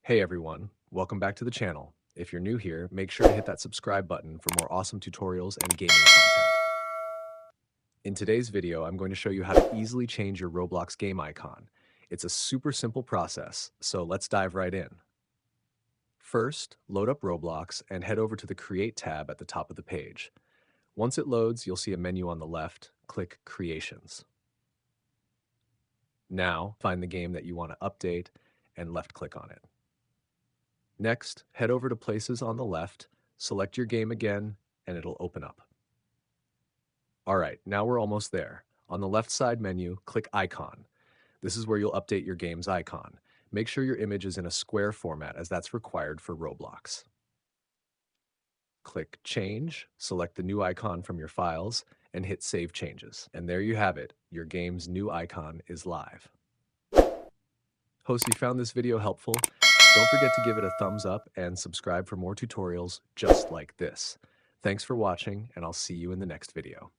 Hey everyone, welcome back to the channel. If you're new here, make sure to hit that subscribe button for more awesome tutorials and gaming content. In today's video, I'm going to show you how to easily change your Roblox game icon. It's a super simple process, so let's dive right in. First, load up Roblox and head over to the Create tab at the top of the page. Once it loads, you'll see a menu on the left. Click Creations. Now, find the game that you want to update and left-click on it. Next, head over to Places on the left, select your game again, and it'll open up. All right, now we're almost there. On the left side menu, click Icon. This is where you'll update your game's icon. Make sure your image is in a square format as that's required for Roblox. Click Change, select the new icon from your files, and hit Save Changes. And there you have it, your game's new icon is live. Hope you found this video helpful. Don't forget to give it a thumbs up and subscribe for more tutorials just like this. Thanks for watching, and I'll see you in the next video.